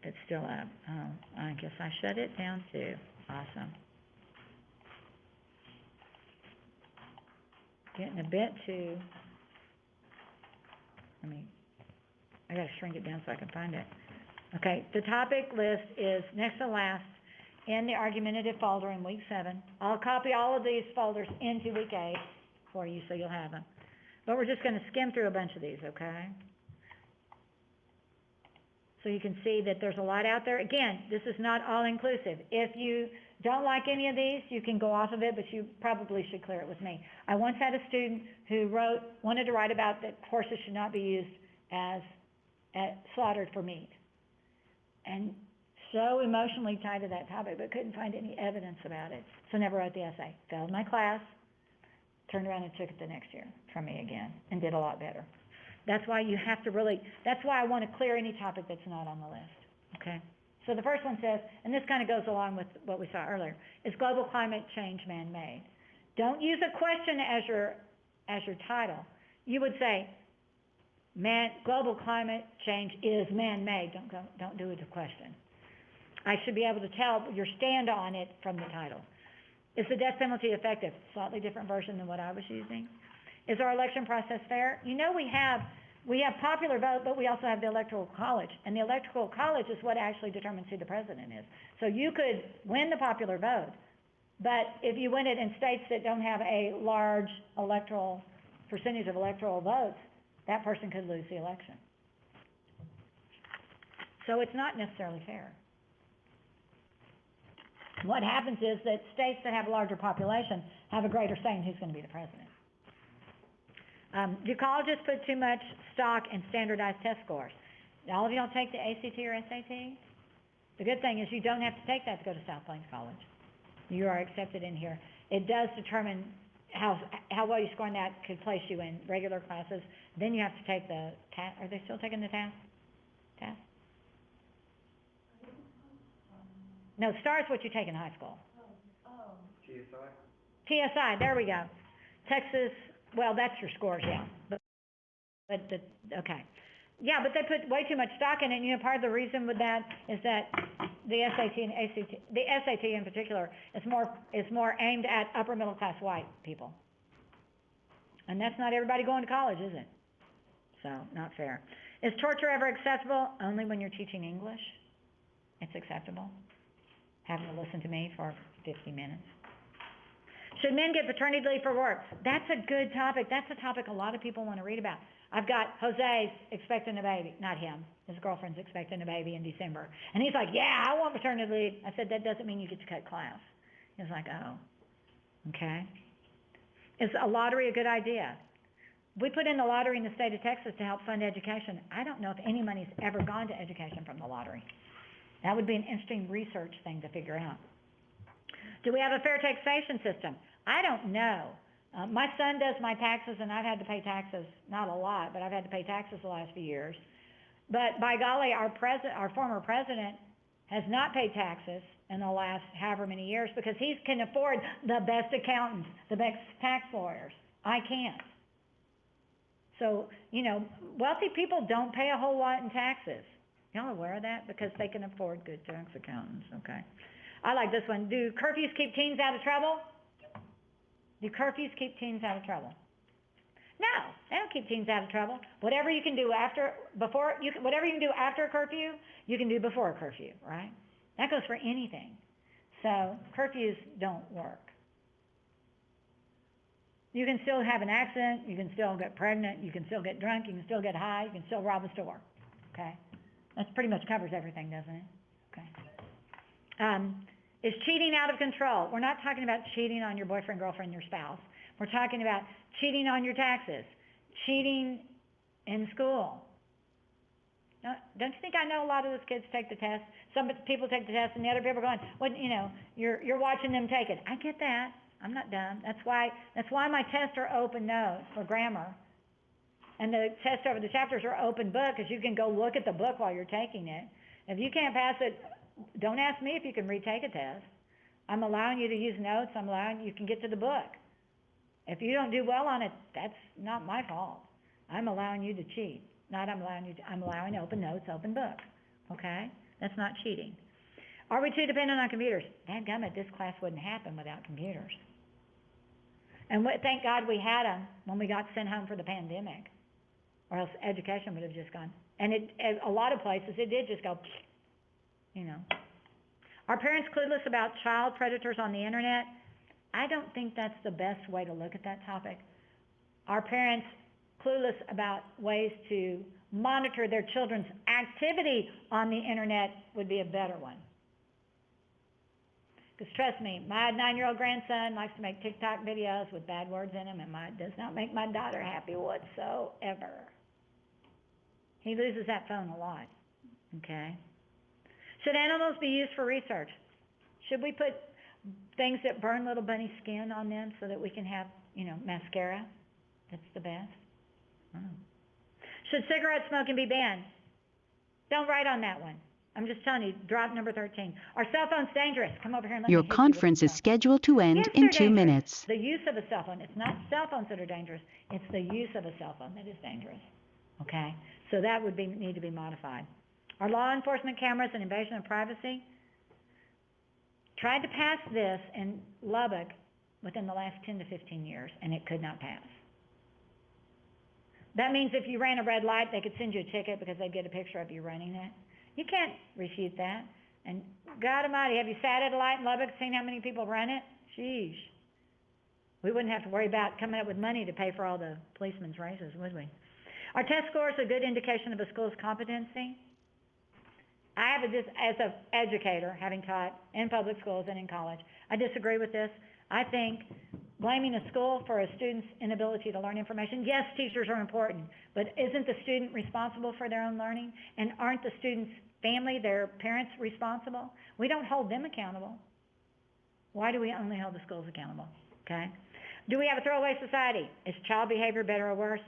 It's still up. Oh, I guess I shut it down too. Awesome. Getting a bit too... I gotta shrink it down so I can find it. Okay, the topic list is next to last in the argumentative folder in week 7. I'll copy all of these folders into week 8 for you so you'll have them. But we're just gonna skim through a bunch of these, okay? So you can see that there's a lot out there. Again, this is not all inclusive. If you don't like any of these, you can go off of it, but you probably should clear it with me. I once had a student who wanted to write about that horses should not be used as slaughtered for meat. And so emotionally tied to that topic, but couldn't find any evidence about it. So never wrote the essay. Failed my class, turned around and took it the next year from me again, and did a lot better. That's why you have to really, that's why I want to clear any topic that's not on the list, okay? So the first one says, and this kind of goes along with what we saw earlier, is global climate change man-made? Don't use a question as your title. You would say, global climate change is man-made. Don't do it a question. I should be able to tell your stand on it from the title. Is the death penalty effective? Slightly different version than what I was using. Is our election process fair? You know, we have popular vote, but we also have the electoral college, and the electoral college is what actually determines who the president is. So you could win the popular vote, but if you win it in states that don't have a large percentage of electoral votes, that person could lose the election. So it's not necessarily fair. What happens is that states that have a larger population have a greater say in who's going to be the president. Do colleges put too much stock in standardized test scores? All of y'all take the ACT or SAT? The good thing is you don't have to take that to go to South Plains College. You are accepted in here. It does determine how well you score on that could place you in regular classes. Then you have to take the TAS. Are they still taking the TAS? TAS? No, STAR is what you take in high school.
TSI?
TSI, there we go. Texas, well, that's your scores, yeah. Okay. Yeah, but they put way too much stock in it, and part of the reason with that is that the SAT and ACT, the SAT in particular, is more aimed at upper middle class white people. And that's not everybody going to college, is it? So, not fair. Is torture ever acceptable? Only when you're teaching English. It's acceptable. Having to listen to me for 50 minutes. Should men get paternity leave for work? That's a good topic. That's a topic a lot of people want to read about. I've got Jose's expecting a baby. Not him. His girlfriend's expecting a baby in December. And he's like, yeah, I want paternity leave. I said, that doesn't mean you get to cut class. He's like, oh, okay. Is a lottery a good idea? We put in the lottery in the state of Texas to help fund education. I don't know if any money's ever gone to education from the lottery. That would be an interesting research thing to figure out. Do we have a fair taxation system? I don't know. My son does my taxes, and I've had to pay taxes, not a lot, but I've had to pay taxes the last few years. But by golly, our former president has not paid taxes in the last however many years because he can afford the best accountants, the best tax lawyers. I can't. So, wealthy people don't pay a whole lot in taxes. Y'all aware of that? Because they can afford good tax accountants, okay? I like this one. Do curfews keep teens out of trouble? Do curfews keep teens out of trouble? No, they don't keep teens out of trouble. Whatever you can do whatever you can do after a curfew, you can do before a curfew, right? That goes for anything. So curfews don't work. You can still have an accident, you can still get pregnant, you can still get drunk, you can still get high, you can still rob a store, okay? That pretty much covers everything, doesn't it? Okay. Is cheating out of control? We're not talking about cheating on your boyfriend, girlfriend, your spouse. We're talking about cheating on your taxes, cheating in school. Now, don't you think I know a lot of those kids take the test? Some people take the test, and the other people are going, "What? You're watching them take it." I get that. I'm not dumb. That's why my tests are open notes for grammar, and the tests over the chapters are open book, because you can go look at the book while you're taking it. If you can't pass it, don't ask me if you can retake a test. I'm allowing you to use notes. I'm allowing you can get to the book. If you don't do well on it, that's not my fault. I'm allowing you to cheat. I'm allowing open notes, open book. Okay? That's not cheating. Are we too dependent on computers? Dadgummit, this class wouldn't happen without computers. And thank God we had them when we got sent home for the pandemic, or else education would have just gone. And a lot of places, it did just go, Are parents clueless about child predators on the internet? I don't think that's the best way to look at that topic. Are parents clueless about ways to monitor their children's activity on the internet would be a better one. Because trust me, my 9-year-old grandson likes to make TikTok videos with bad words in them, and does not make my daughter happy whatsoever. He loses that phone a lot, okay? Should animals be used for research? Should we put things that burn little bunny skin on them so that we can have, mascara? That's the best. Oh. Should cigarette smoking be banned? Don't write on that one. I'm just telling you, drop number 13. Are cell phones dangerous? Come over here and let me
Your
hit you with
conference
the
is
cell phone.
scheduled to end
Yes,
in
they're
2
dangerous.
minutes.
The use of a cell phone. It's not cell phones that are dangerous. It's the use of a cell phone that is dangerous. Okay? So that would need to be modified. Are law enforcement cameras an invasion of privacy? Tried to pass this in Lubbock within the last 10 to 15 years, and it could not pass. That means if you ran a red light, they could send you a ticket because they'd get a picture of you running it. You can't refute that. And God Almighty, have you sat at a light in Lubbock, seen how many people run it? Sheesh. We wouldn't have to worry about coming up with money to pay for all the policemen's races, would we? Are test scores a good indication of a school's competency? I have as an educator, having taught in public schools and in college, I disagree with this. I think blaming a school for a student's inability to learn information, yes, teachers are important, but isn't the student responsible for their own learning? And aren't the student's family, their parents, responsible? We don't hold them accountable. Why do we only hold the schools accountable? Okay. Do we have a throwaway society? Is child behavior better or worse?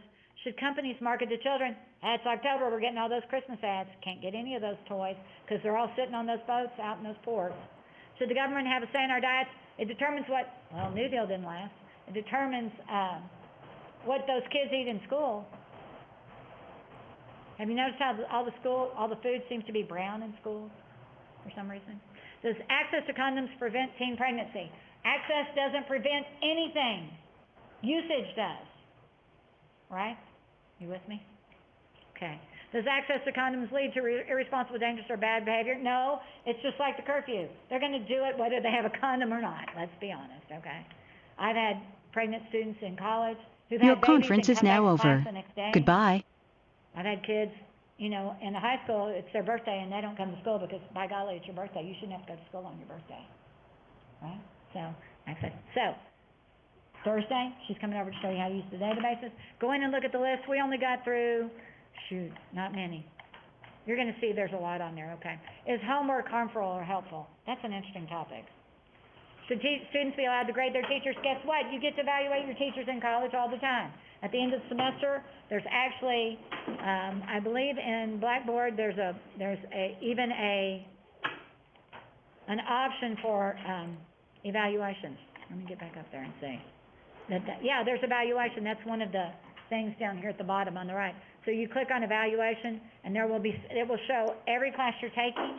Should companies market to children? It's October, we're getting all those Christmas ads. Can't get any of those toys because they're all sitting on those boats out in those ports. Should the government have a say in our diets? It determines New Deal didn't last. It determines what those kids eat in school. Have you noticed how all the food seems to be brown in schools for some reason? Does access to condoms prevent teen pregnancy? Access doesn't prevent anything. Usage does. Right? You with me? Okay. Does access to condoms lead to irresponsible, dangerous, or bad behavior? No. It's just like the curfew. They're going to do it whether they have a condom or not. Let's be honest, okay? I've had pregnant students in college who've
Your
had babies
conference
and
is
come back
now
to class
over.
the next day.
Goodbye.
I've had kids, in the high school, it's their birthday, and they don't come to school because, by golly, it's your birthday. You shouldn't have to go to school on your birthday. Right? So, Thursday, she's coming over to show you how to use the databases. Go in and look at the list. We only got through, not many. You're going to see there's a lot on there, okay. Is homework harmful or helpful? That's an interesting topic. Should students be allowed to grade their teachers? Guess what? You get to evaluate your teachers in college all the time. At the end of the semester, there's actually, I believe in Blackboard, there's even an option for evaluations. Let me get back up there and see. Yeah, there's evaluation. That's one of the things down here at the bottom on the right. So you click on evaluation, and it will show every class you're taking.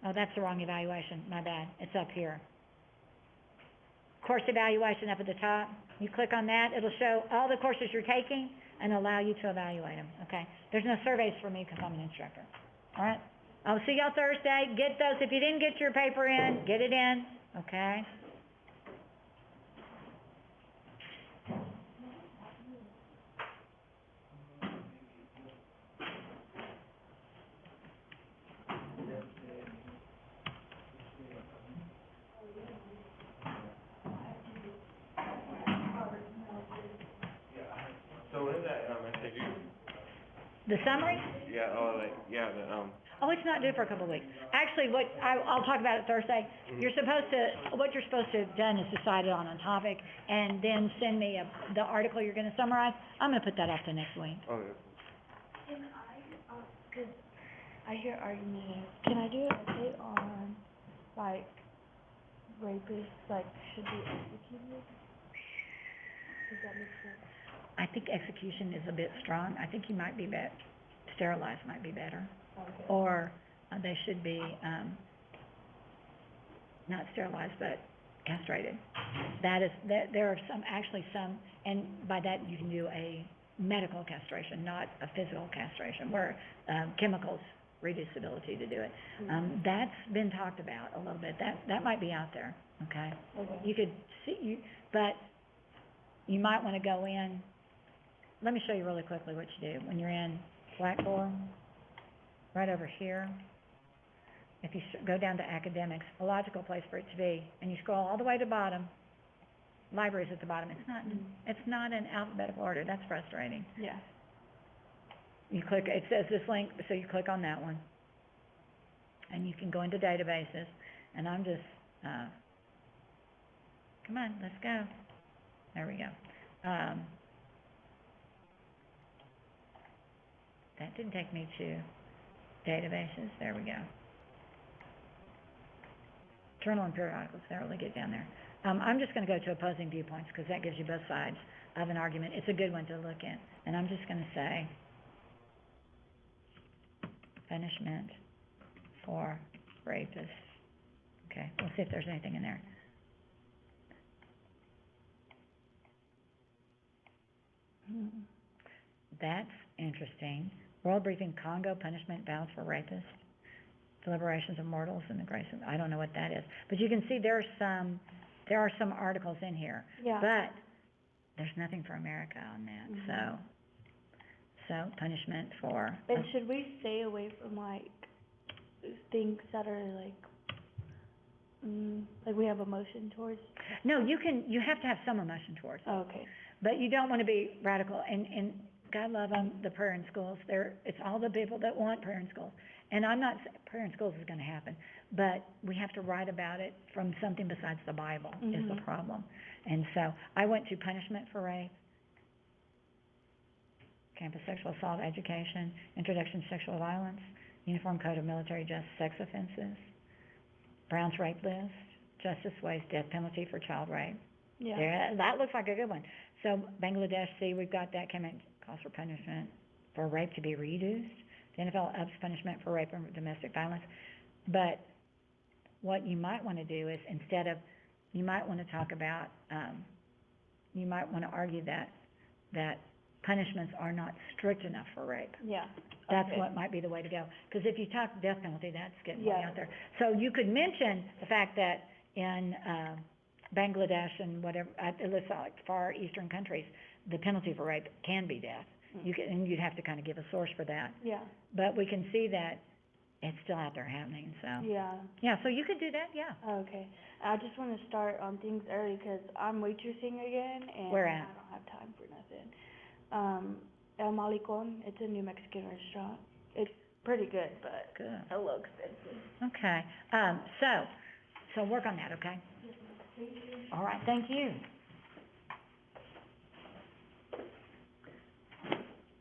Oh, that's the wrong evaluation, my bad, it's up here. Course evaluation up at the top, you click on that, it'll show all the courses you're taking and allow you to evaluate them, okay? There's no surveys for me because I'm an instructor, all right? I'll see y'all Thursday, get those, if you didn't get your paper in, get it in, okay?
So what is that, SAQ?
The summary?
Yeah,
Oh, it's not due for a couple of weeks. Actually, I'll talk about it Thursday. What you're supposed to have done is decided on a topic, and then send me the article you're gonna summarize. I'm gonna put that off to next week.
oh, yeah.
Can I, cause I hear arguments, can I do an update on, like, rapists, like, should be executed? Does that make sense?
I think execution is a bit strong. I think you might be sterilized might be better.
Okay.
Or they should be, not sterilized, but castrated. There are actually some, and by that you can do a medical castration, not a physical castration, where, chemicals reduce the ability to do it. That's been talked about a little bit. That might be out there, okay?
Okay.
You could see, but you might wanna go in, let me show you really quickly what you do. When you're in Blackboard, right over here, if you go down to academics, a logical place for it to be, and you scroll all the way to the bottom, libraries at the bottom, it's not in alphabetical order, that's frustrating.
Yeah.
You click, it says this link, so you click on that one, and you can go into databases, and I'm just, come on, let's go. There we go. That didn't take me to databases, there we go. Journal and periodicals, there, let me get down there. I'm just gonna go to opposing viewpoints, because that gives you both sides of an argument. It's a good one to look at, and I'm just gonna say, punishment for rapists. Okay, we'll see if there's anything in there. That's interesting. World Briefing, Congo punishment vows for rapists, deliberations of mortals and the grace of, I don't know what that is. But you can see there are some articles in here.
Yeah.
But there's nothing for America on that, so punishment for.
And should we stay away from, like, things that are, like we have emotion towards?
No, you have to have some emotion towards it.
Oh, okay.
But you don't wanna be radical, and God love them, the prayer in schools, it's all the people that want prayer in schools. And I'm not saying prayer in schools is gonna happen, but we have to write about it from something besides the Bible is the problem. And so, I went to punishment for rape, campus sexual assault education, introduction to sexual violence, uniform code of military justice sex offenses, Brown's rape list, justice ways death penalty for child rape.
Yeah.
There, that looks like a good one. So Bangladesh, see, we've got that, calls for punishment for rape to be reduced. The NFL ups punishment for rape and domestic violence. But what you might wanna do is, instead of, you might wanna talk about, you might wanna argue that punishments are not strict enough for rape.
Yeah.
That's
Okay.
what might be the way to go. 'Cause if you talk death penalty, that's getting way
Yeah.
out there. So you could mention the fact that in, Bangladesh and whatever, it looks like far eastern countries, the penalty for rape can be death. And you'd have to kinda give a source for that.
Yeah.
But we can see that it's still out there happening, so.
Yeah.
Yeah, so you could do that, yeah.
Okay. I just wanna start on things early, 'cause I'm waitressing again, and
Where at?
I don't have time for nothing. El Malecon, it's a New Mexican restaurant. It's pretty good, but
Good.
a little expensive.
Okay, so work on that, okay? All right, thank you.